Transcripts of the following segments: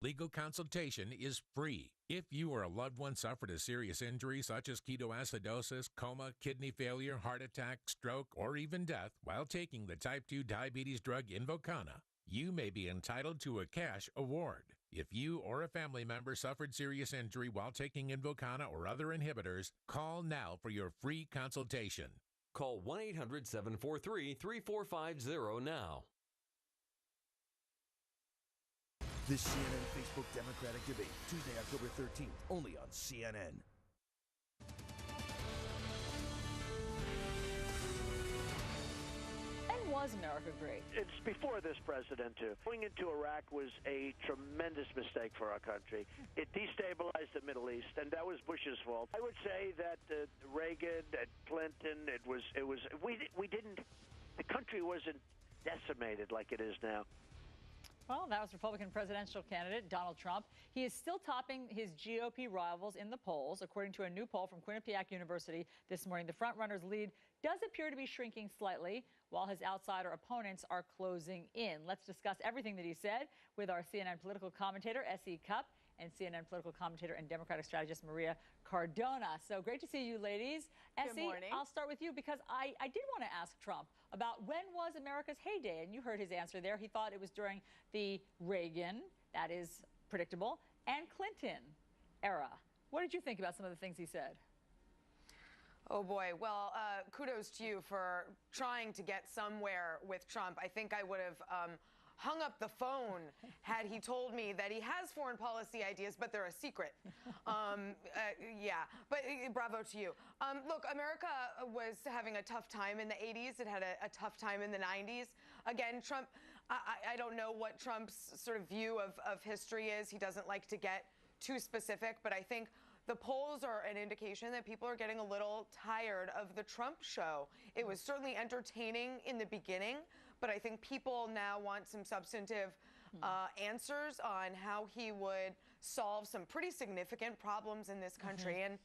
Legal consultation is free. If you or a loved one suffered a serious injury such as ketoacidosis, coma, kidney failure, heart attack, stroke, or even death while taking the type 2 diabetes drug Invokana, you may be entitled to a cash award. If you or a family member suffered serious injury while taking Invokana or other inhibitors, call now for your free consultation. Call 1-800-743-3450 now. The CNN Facebook Democratic debate, Tuesday, October 13th, only on CNN. And was America great? It's before this president, too. Going into Iraq was a tremendous mistake for our country. It destabilized the Middle East, and that was Bush's fault. I would say that Reagan and Clinton, the country wasn't decimated like it is now. Well, that was Republican presidential candidate Donald Trump. He is still topping his GOP rivals in the polls. According to a new poll from Quinnipiac University this morning, the frontrunner's lead does appear to be shrinking slightly, while his outsider opponents are closing in. Let's discuss everything that he said with our CNN political commentator, S.E. Cupp, and CNN political commentator and Democratic strategist Maria Cardona. So great to see you, ladies. Good morning. I'll start with you because I did want to ask Trump about when was America's heyday, and you heard his answer there. He thought it was during the Reagan, that is predictable, and Clinton era. What did you think about some of the things he said? Oh, boy. Well, kudos to you for trying to get somewhere with Trump. I think I would have hung up the phone had he told me that he has foreign policy ideas, but they're a secret. Yeah, but bravo to you. Look, America was having a tough time in the 80s. It had a tough time in the 90s. Again, Trump, I don't know what Trump's sort of view of history is. He doesn't like to get too specific, but I think the polls are an indication that people are getting a little tired of the Trump show. It was certainly entertaining in the beginning, but I think people now want some substantive answers on how he would solve some pretty significant problems in this country. And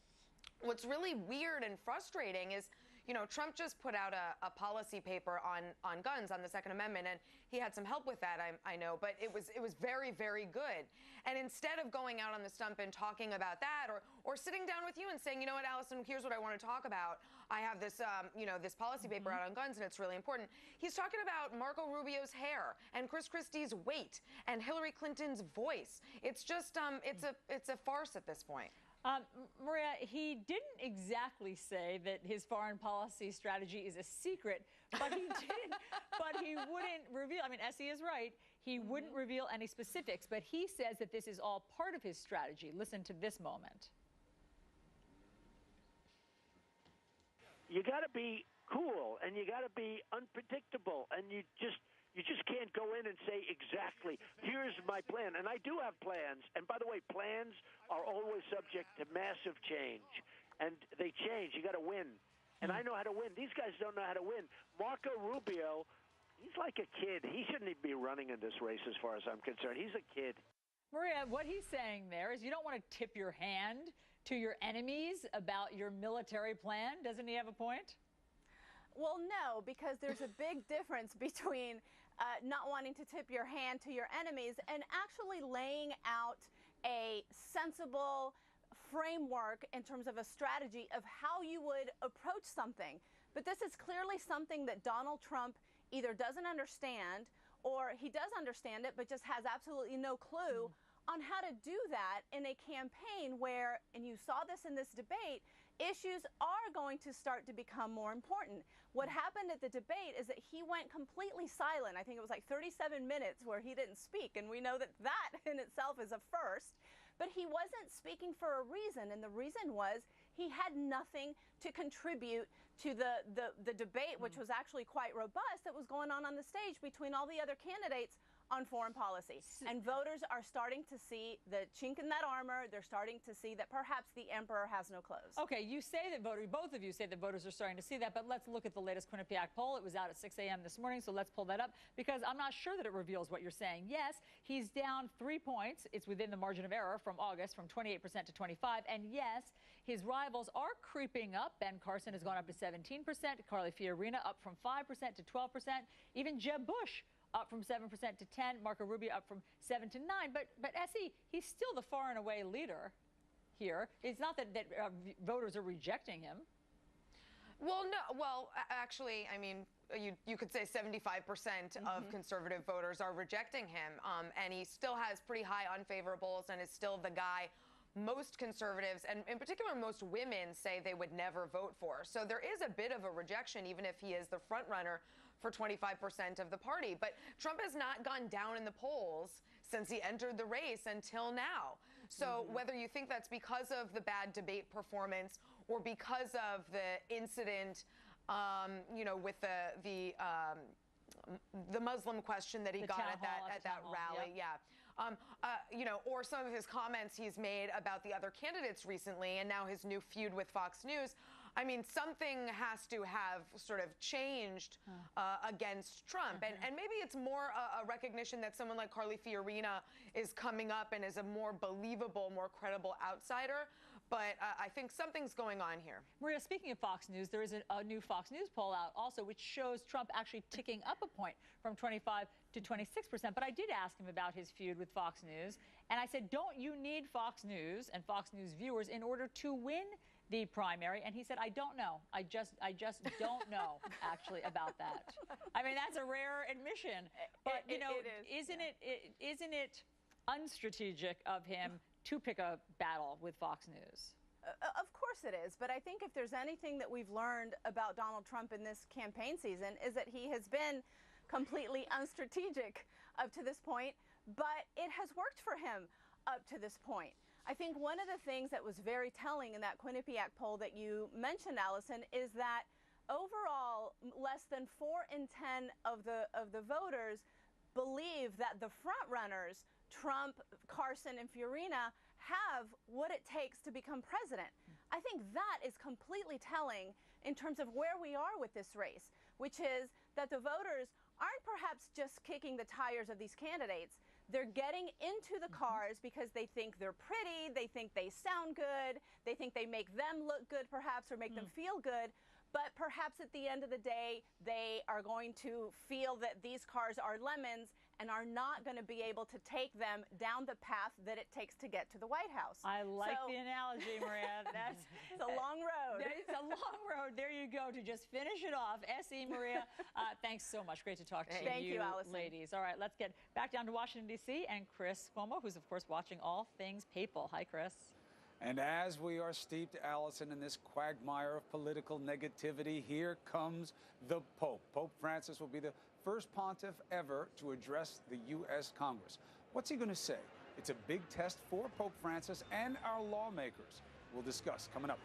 what's really weird and frustrating is, you know, Trump just put out a policy paper on guns, on the Second Amendment, and he had some help with that, I know, but it was very, very good. And instead of going out on the stump and talking about that, or sitting down with you and saying, you know what, Allison, here's what I want to talk about. I have this, this policy paper out on guns, and it's really important. He's talking about Marco Rubio's hair and Chris Christie's weight and Hillary Clinton's voice. It's just, it's a farce at this point. Maria, he didn't exactly say that his foreign policy strategy is a secret, but he did. But he wouldn't reveal. I mean, Essie is right. He wouldn't reveal any specifics, but he says that this is all part of his strategy. Listen to this moment. You got to be cool, and you got to be unpredictable, and you just can't go in and say exactly, here's my plan. And I do have plans. And by the way, plans are always subject to massive change. And they change. You got to win. And I know how to win. These guys don't know how to win. Marco Rubio, he's like a kid. He shouldn't even be running in this race as far as I'm concerned. He's a kid. Maria, what he's saying there is you don't want to tip your hand to your enemies about your military plan. Doesn't he have a point? Well, no, because there's a big difference between not wanting to tip your hand to your enemies and actually laying out a sensible framework in terms of a strategy of how you would approach something. But this is clearly something that Donald Trump either doesn't understand or he does understand it but just has absolutely no clue on how to do that in a campaign where, and you saw this in this debate, issues are going to start to become more important. What happened at the debate is that he went completely silent. I think it was like 37 minutes where he didn't speak, and we know that that in itself is a first. But he wasn't speaking for a reason, and the reason was he had nothing to contribute to the debate, which was actually quite robust, that was going on the stage between all the other candidates on foreign policy. And voters are starting to see the chink in that armor. They're starting to see that perhaps the emperor has no clothes. Okay, you say that both of you say that voters are starting to see that, but let's look at the latest Quinnipiac poll. It was out at 6 a.m. this morning, so let's pull that up because I'm not sure that it reveals what you're saying. Yes, he's down 3 points. It's within the margin of error from August, from 28% to 25%. And yes, his rivals are creeping up. Ben Carson has gone up to 17%. Carly Fiorina up from 5% to 12%. Even Jeb Bush up from 7% to 10%. Marco Rubio up from 7 to 9%. But Essie, he's still the far and away leader here. It's not that voters are rejecting him. Well, no. Well, actually, I mean, you could say 75% of conservative voters are rejecting him, and he still has pretty high unfavorables and is still the guy most conservatives, and in particular most women, say they would never vote for. So there is a bit of a rejection, even if he is the front runner for 25% of the party. But Trump has not gone down in the polls since he entered the race until now. So whether you think that's because of the bad debate performance or because of the incident, you know, with the Muslim question that he got at that rally, you know, or some of his comments he's made about the other candidates recently, and now his new feud with Fox News. I mean, something has to have sort of changed against Trump. And maybe it's more a recognition that someone like Carly Fiorina is coming up and is a more believable, more credible outsider. But I think something's going on here. Maria, speaking of Fox News, there is a new Fox News poll out also, which shows Trump actually ticking up a point from 25 to 26%. But I did ask him about his feud with Fox News. And I said, don't you need Fox News and Fox News viewers in order to win the primary? And he said, I don't know. I just don't know, actually, about that. I mean, that's a rare admission. But, you know, isn't it unstrategic of him to pick a battle with Fox News? Of course it is. But I think if there's anything that we've learned about Donald Trump in this campaign season is that he has been completely unstrategic up to this point, but it has worked for him up to this point. I think one of the things that was very telling in that Quinnipiac poll that you mentioned, Allison, is that overall less than 4 in 10 of the voters believe that the front runners, Trump, Carson, and Fiorina, have what it takes to become president. I think that is completely telling in terms of where we are with this race, which is that the voters aren't perhaps just kicking the tires of these candidates. They're getting into the cars because they think they're pretty, they think they sound good, they think they make them look good perhaps, or make them feel good. But perhaps at the end of the day, they are going to feel that these cars are lemons and are not going to be able to take them down the path that it takes to get to the White House. I like the analogy, Maria. It's a long road. It's a long road. There you go, to just finish it off. Essie, Maria, thanks so much. Great to talk to Thank you, Allison. ladies. All right, let's get back down to Washington, D.C. and Chris Cuomo, who's, of course, watching all things papal. Hi, Chris. And as we are steeped, Allison, in this quagmire of political negativity, here comes the Pope. Pope Francis will be the first pontiff ever to address the U.S. Congress. What's he going to say? It's a big test for Pope Francis and our lawmakers. We'll discuss coming up.